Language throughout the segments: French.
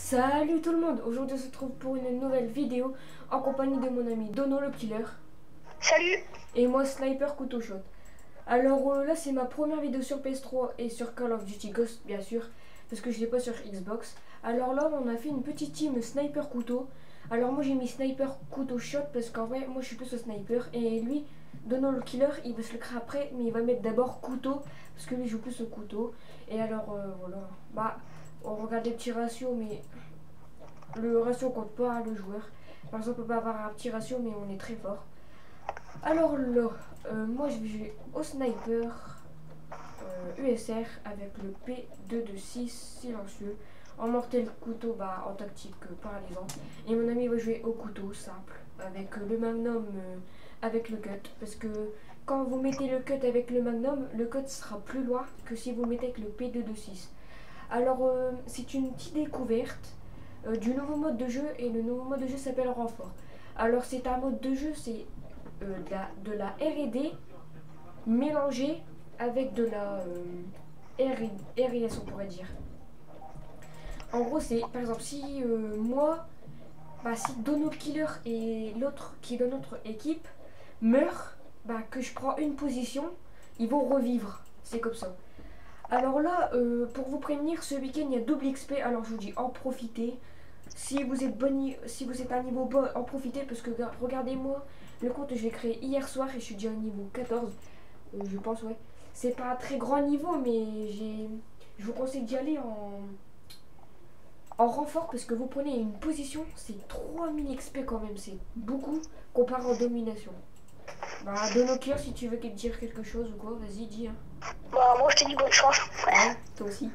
Salut tout le monde, aujourd'hui on se retrouve pour une nouvelle vidéo en compagnie de mon ami Dono le Killer. Salut. Et moi Sniper Couteau Shot. Alors là c'est ma première vidéo sur PS3 et sur Call of Duty Ghost bien sûr, parce que je l'ai pas sur Xbox. Alors là on a fait une petite team Sniper Couteau. Alors moi j'ai mis Sniper Couteau Shot parce qu'en vrai moi je suis plus au Sniper. Et lui, Dono le Killer, il va se le créer après, mais il va mettre d'abord Couteau, parce que lui joue plus au couteau. Et alors voilà, bah on regarde les petits ratios, mais le ratio compte pas le joueur. Par exemple, on peut avoir un petit ratio, mais on est très fort. Alors là, moi je vais jouer au sniper USR avec le P226 silencieux. En mortel couteau, bah en tactique paralysant. Et mon ami va jouer au couteau simple avec le magnum avec le cut. Parce que quand vous mettez le cut avec le magnum, le cut sera plus loin que si vous mettez avec le P226. Alors c'est une petite découverte du nouveau mode de jeu, et le nouveau mode de jeu s'appelle Renfort. Alors c'est un mode de jeu, c'est de la R&D mélangée avec de la RS on pourrait dire. En gros c'est par exemple si moi, bah, si Dono Killer et l'autre qui est dans notre équipe meurt, bah, que je prends une position, ils vont revivre. C'est comme ça. Alors là, pour vous prévenir, ce week-end il y a double XP, alors je vous dis en profitez. Si vous êtes si vous êtes à un niveau bas, en profitez parce que regardez-moi, le compte je l'ai créé hier soir et je suis déjà au niveau 14, je pense, ouais. C'est pas un très grand niveau, mais je vous conseille d'y aller en renfort parce que vous prenez une position, c'est 3000 XP quand même, c'est beaucoup comparé en domination. Bah, Donokier, si tu veux dire quelque chose ou quoi, vas-y, dis. Hein. Bah, moi, je te dis bonne chance. Ouais, toi aussi.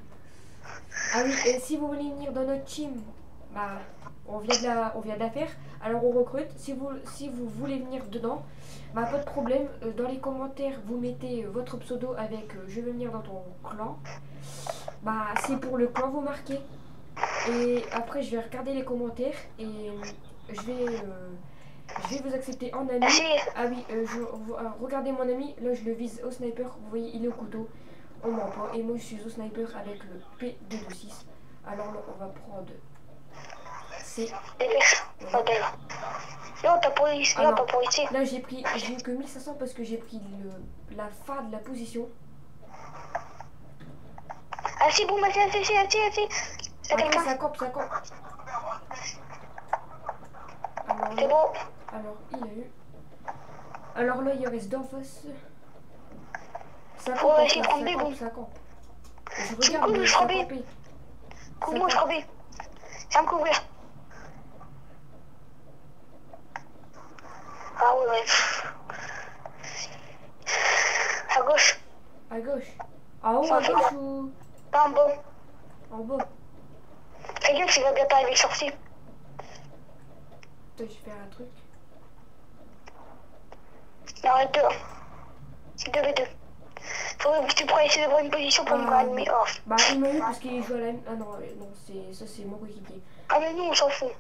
Ah oui, et si vous voulez venir dans notre team, bah, on vient de la faire, alors on recrute. Si vous voulez venir dedans, bah, pas de problème. Dans les commentaires, vous mettez votre pseudo avec je veux venir dans ton clan. Bah, c'est pour le clan, vous marquez. Et après, je vais regarder les commentaires et je vais vous accepter en ami. Merci. Ah oui, regardez mon ami, là je le vise au sniper, vous voyez, il est au couteau. On ment pas. Et moi je suis au sniper avec le P226. Alors là, on va prendre C. Ok. Non, t'as pour ici. Non, t'as pour ici. Là, j'ai eu que 1500 parce que j'ai pris la fin de la position. Ah si, bon, vas-y, vas-y. C'est quelqu'un. Ça campe. C'est bon. Alors, il a eu. Alors là, il reste d'en face. Ça campe. Ouais, vas-y, prends des bons. Ça campe. Je Tu me regarde, couvres, mais je ça crois bien. campé. Couvre-moi, je crois bien. Ça me couvrir. Ah ouais. À gauche. À gauche. En haut, à gauche ou Pas en bas. en bas? Fais gaffe, il va bientôt arriver sorti. Attends, je vais faire un truc. Non, arrête deux. C'est 2v2. Tu pourrais essayer d'avoir une position pour me ranimer off. Bah, il m'a eu parce qu'il joue à la... Ah non, ça c'est mon coéquipier. Ah mais nous, on s'en fout.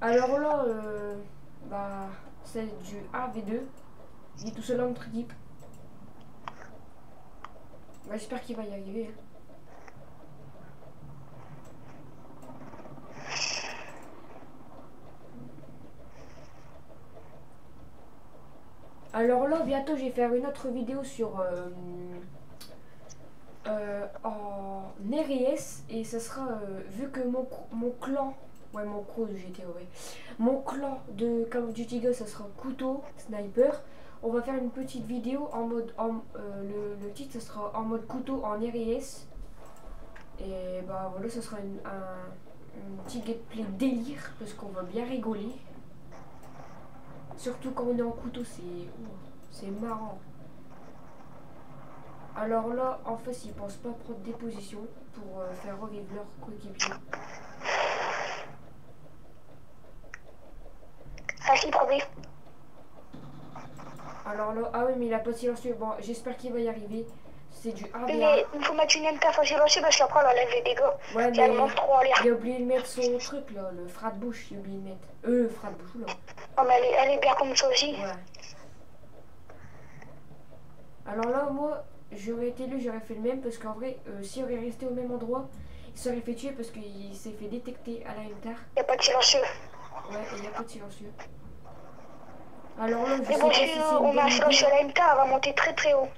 Alors là, bah, c'est du 1v2. Il est tout seul dans notre équipe. Bah, j'espère qu'il va y arriver. Hein. Alors là, bientôt, je vais faire une autre vidéo sur... en RS, et ça sera vu que mon clan, ouais, mon crew de GTA, ouais, mon clan de Call of Duty Go, ça sera couteau sniper. On va faire une petite vidéo en mode le titre ça sera en mode couteau en RS, et bah voilà, ça sera un petit gameplay délire parce qu'on va bien rigoler, surtout quand on est en couteau, c'est marrant. Alors là, en fait, ils pensent pas prendre des positions pour faire revivre leur coéquipier. Ah si, promis. Alors là, ah oui, mais il a pas silencieux. Bon, j'espère qu'il va y arriver. C'est du 1v1. Mais il faut mettre une MK facile aussi parce qu'après, elle enlève les dégâts. Ouais, elle monte trop en l'air. il a oublié de mettre son truc là, le frat de bouche. Il a oublié de mettre. Le frat de bouche là. Non, mais elle est bien comme ça aussi. Ouais. Alors là, moi, j'aurais été lui, j'aurais fait le même parce qu'en vrai, s'il aurait resté au même endroit, il serait fait tuer parce qu'il s'est fait détecter à la MTAR. Y a pas de silencieux. Ouais, et il n'y a pas de silencieux. Alors là, je Mais sais bon, pas si si c'est une on a bonne un idée. silencieux à la MK, elle va monter très très haut.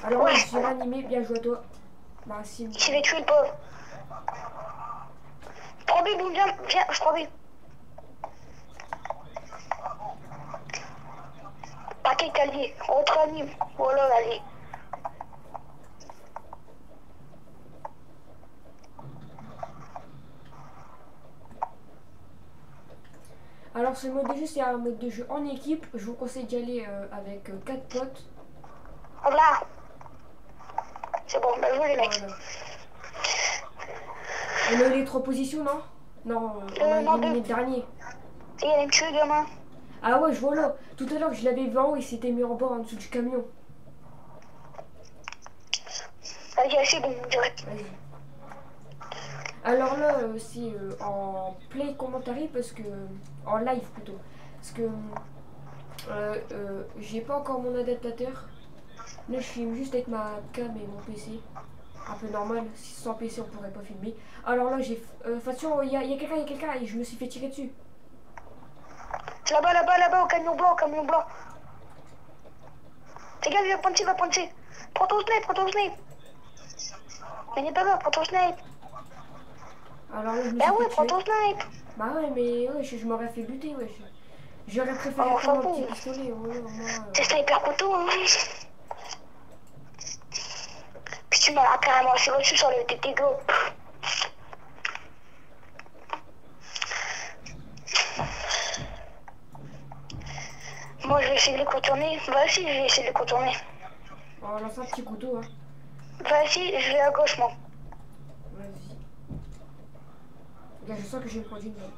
Alors là, Ouais. j'ai ranimé, bien joué à toi. Bah, si. Il s'est fait tuer le pauvre. Prends B, boum, viens, je prends B. Paquet calier, on te ranime. Voilà, allez. Alors, ce mode de jeu, c'est un mode de jeu en équipe. Je vous conseille d'y aller avec 4 potes. Voilà. C'est bon, bien joué les mecs. Voilà. On a eu les 3 positions, non? Non, on a non, éliminé le deux. dernier. Et il allait me tuer, gamin. Ah ouais, je vois là. Tout à l'heure, je l'avais vu en haut, il s'était mis en bas en dessous du camion. Vas-y, assez bon, direct. Vas-y. Alors là, c'est en play commentary parce que. En live plutôt. Parce que. J'ai pas encore mon adaptateur. Là, je filme juste avec ma cam et mon PC. Un peu normal. Si sans PC, on pourrait pas filmer. Alors là, j'ai. Attention, il y a quelqu'un et je me suis fait tirer dessus. Là-bas, au camion blanc, Les gars, il va puncher. Prends ton snipe. Mais n'est pas grave, prends ton snipe. Alors là, je me suis Bah ouais, fait prends tuer. ton snipe. Bah ouais, mais ouais, je m'aurais fait buter, ouais. J'aurais préféré Oh, prendre un enfin petit bon. pistolet. Ouais, moi, C'est sniper couteau, hein. Puis tu m'as carrément assis dessus sur le TTGO. Moi, je vais essayer de le contourner. Vas-y, je vais essayer de le contourner. on lance un petit couteau, hein. Vas-y, je vais à gauche, moi. Vas-y. Regarde, je sens que je vais me prendre une balle.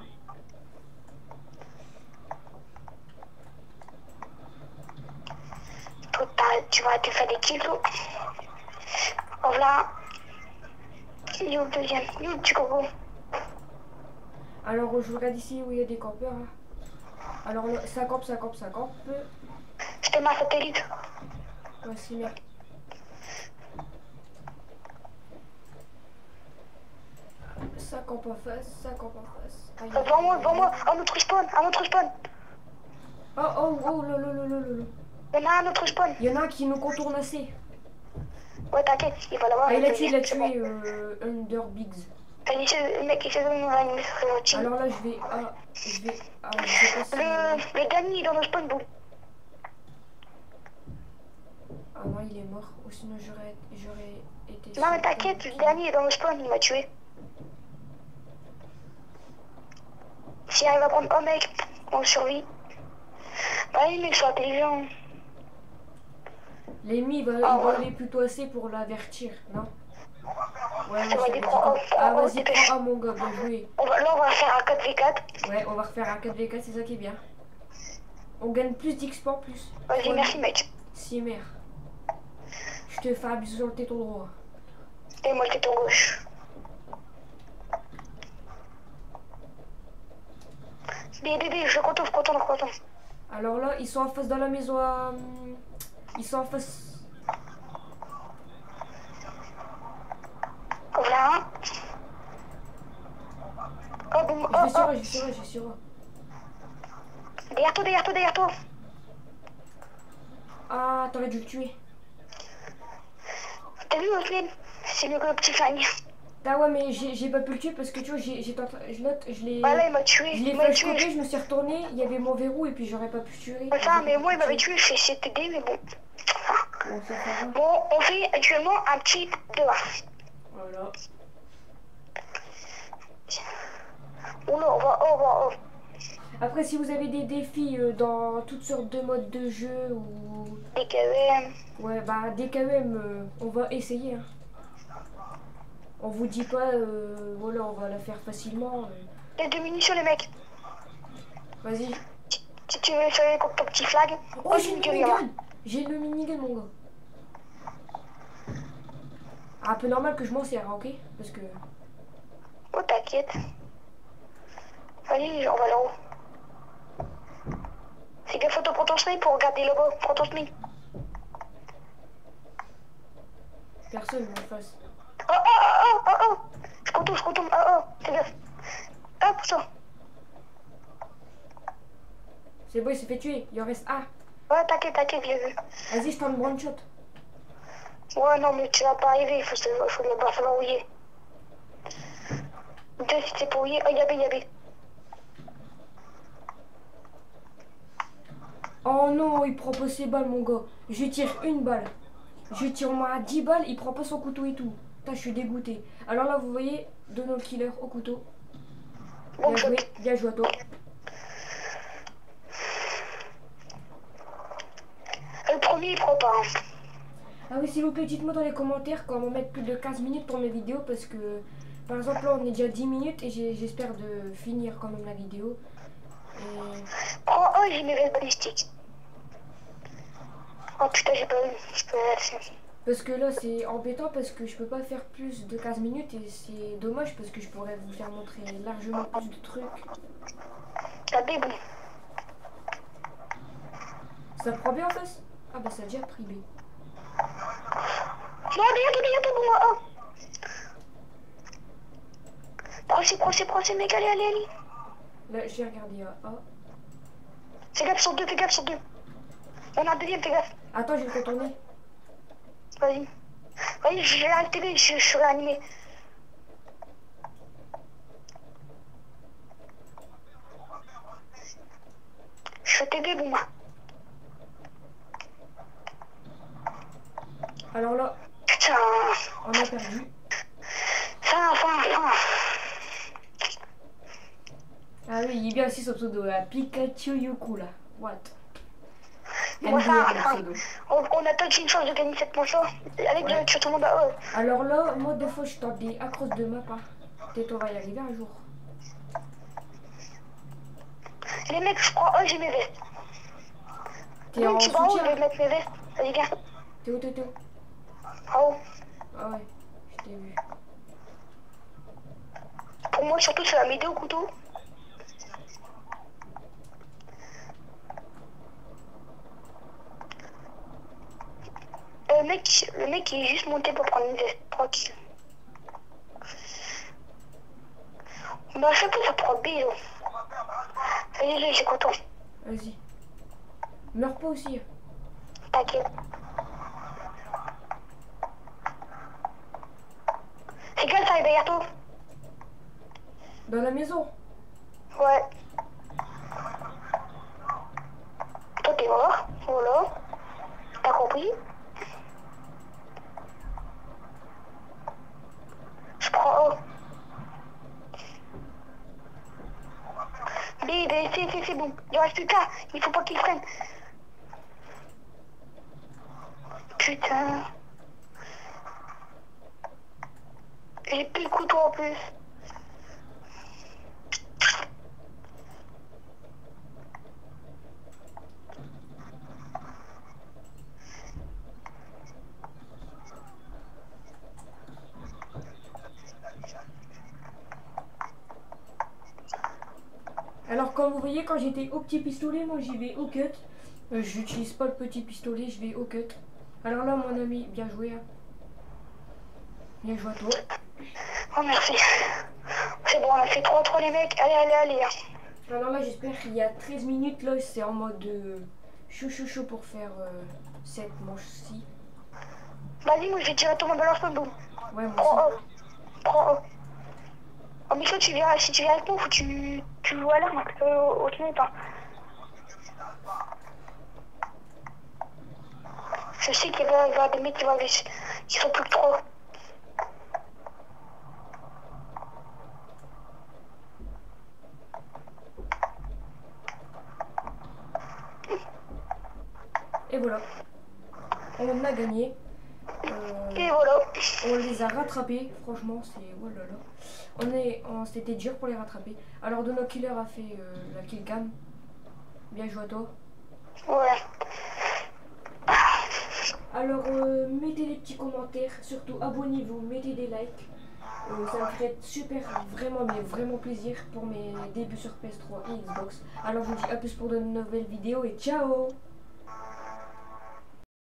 Tu vas te faire des kilos. Voilà. Il est où le deuxième? Il est où le petit coco? Alors, je regarde ici où il y a des campeurs. Hein. Alors là, ça campe. C'était ma satellite. Ouais, c'est bien. Ça campe en face. Aïe, aïe, Devant aïe. moi, un autre spawn. Oh, lolo. Il y en a un autre spawn. Il y en a un qui nous contourne assez. Ouais, t'inquiète, il va l'avoir. Ah, il a tué C'est bon. Underbigs. Le mec, il essaie de nous animer sur le team. Alors là, je vais passer. Le dernier, il est dans le spawn, boum. Ah non, il est mort. Ou sinon, j'aurais été. Non, mais t'inquiète, le dernier est dans le spawn, il m'a tué. S'il arrive à prendre un mec, on survit. Bah, les mecs sont intelligents. L'ennemi, il va aller plutôt assez pour l'avertir, non? Ouais, Ça va, je il prend Ah, un, vas-y, dépêche. prends un, mon gars, bien joué. Là, on va faire un 4v4. Ouais, on va refaire un 4v4, c'est ça qui est bien. On gagne plus d'XP en plus. Vas-y, Ouais, merci, mec. si, mère. Je te fais un bisou sur le téton droit. Et moi, le téton gauche. Bébé, je contourne. Alors là, ils sont en face dans la maison. Ils sont en face. Voilà. Oh, boum, Je suis sur eux. Derrière toi. Ah, t'aurais dû le tuer. T'as vu, Osman? C'est mieux que le petit flingue. Ah ouais, mais j'ai pas pu le tuer parce que tu vois, je l'ai. Voilà, il m'a tué. Je l'ai fait choper, je me suis retourné, il y avait mon verrou et puis j'aurais pas pu tuer. Enfin, mais moi, il m'avait tué, je vais essayer de t'aider, mais bon. Bon, ça va. Bon, on fait actuellement un petit 2-1. Voilà. Oh. Après, si vous avez des défis dans toutes sortes de modes de jeu ou. Des KM. Ouais, bah, des KM, on va essayer. Hein. On vous dit pas, voilà, on va la faire facilement. Il y a 2 munitions, les mecs. Vas-y. Si tu veux faire contre ton petit flag. Oh, j'ai le minigun. J'ai le minigun, mon gars. Un peu normal que je m'en sers, ok? Parce que. Oh, t'inquiète. Allez, on va là-haut. Fais gaffe, prends ton snipe pour regarder là-bas. Prends ton snipe. Personne en face. Oh. Je je retombe. Oh, fais gaffe. Hop, ça. C'est bon, il s'est fait tuer. Il en reste un. Ouais, t'inquiète, je l'ai vu. Vas-y, je tente one shot. Ouais, non, mais tu vas pas arriver, il faut le falloir rouiller. Deux, si c'est pour rouiller. Oh, yabé. Oh non, il prend pas ses balles, mon gars. Je tire une balle. Je tire moi à 10 balles, il prend pas son couteau et tout. Putain, je suis dégoûté. Alors là, vous voyez, Donald Killer au couteau. Bon shot. Bien joué à toi. Le premier, il prend pas. Hein. Ah oui, s'il vous plaît, dites-moi dans les commentaires quand on va mettre plus de 15 minutes pour mes vidéos parce que, par exemple, là, on est déjà 10 minutes et j'espère de finir quand même la vidéo. Et... Oh, j'ai mes vestes balistiques. Oh putain, j'ai pas eu. Parce que là, c'est embêtant parce que je peux pas faire plus de 15 minutes et c'est dommage parce que je pourrais vous faire montrer largement plus de trucs. La bébé. Ça prend bien en face? Ah bah ça a déjà pris B. Non, bientôt pour moi. Oh. Procès, mec, allez. Là, j'ai regardé A. Fais gaffe sur deux. On a un deuxième, fais gaffe. Attends, je vais retourner. Vas-y, j'ai la télé, je suis réanimé. Je fais TB, bon, moi. Alors là, Putain. on a perdu. Fin. Ah oui, il est bien aussi son pseudo, là. Pikachu Yoku, là. What? Bon, NBA, on a peut-être une chance de gagner cette manche avec ouais. sur tout le monde à haut. Alors là, moi, des fois, je tente des accros de map. Hein. Peut-être on va y arriver un jour. Les mecs, je crois, j'ai mes vestes. T'es en Tu vas où, je soutien? vais mettre mes vestes. Vas-y, viens. T'es où? En haut. Ah ouais, je t'ai vu. Pour moi, surtout, c'est la m'aider au couteau. Le mec, il est juste monté pour prendre une veste. Tranquille. Bah, à chaque fois, ça prend B. Vas-y, j'ai content. Vas-y. Meurs pas aussi. T'inquiète. C'est quel ça, derrière toi? Dans la maison. Ouais. Toi, t'es mort. Voilà. T'as compris? Je prends O. B, c'est bon. Il reste plus qu'un. Il faut pas qu'il freine. Putain. J'ai plus le couteau en plus. Alors comme vous voyez, quand j'étais au petit pistolet, moi j'y vais au cut. J'utilise pas le petit pistolet, je vais au cut. Alors là mon ami, bien joué. Hein. Bien joué à toi. Oh merci. C'est bon, on a fait 3-3 les mecs. Allez. Alors là j'espère qu'il y a 13 minutes, là c'est en mode chaud pour faire cette manche-ci. Vas-y, moi je vais directement dans leur phone, boum. Ouais, moi aussi. Prends O. Oh mais toi si tu viens avec nous, faut que tu joues à l'arme au snipe. Hein. Je sais qu'il va y avoir des mecs qui sont plus que 3. Et voilà. On a gagné. Et voilà. On les a rattrapés. Franchement, c'est... Oh là là. C'était dur pour les rattraper. Alors, Dono Killer a fait la killcam. Bien joué à toi. Ouais. Alors, mettez des petits commentaires. Surtout, abonnez-vous. Mettez des likes. Ça me ferait super, vraiment plaisir pour mes débuts sur PS3 et Xbox. Alors, je vous dis à plus pour de nouvelles vidéos et ciao!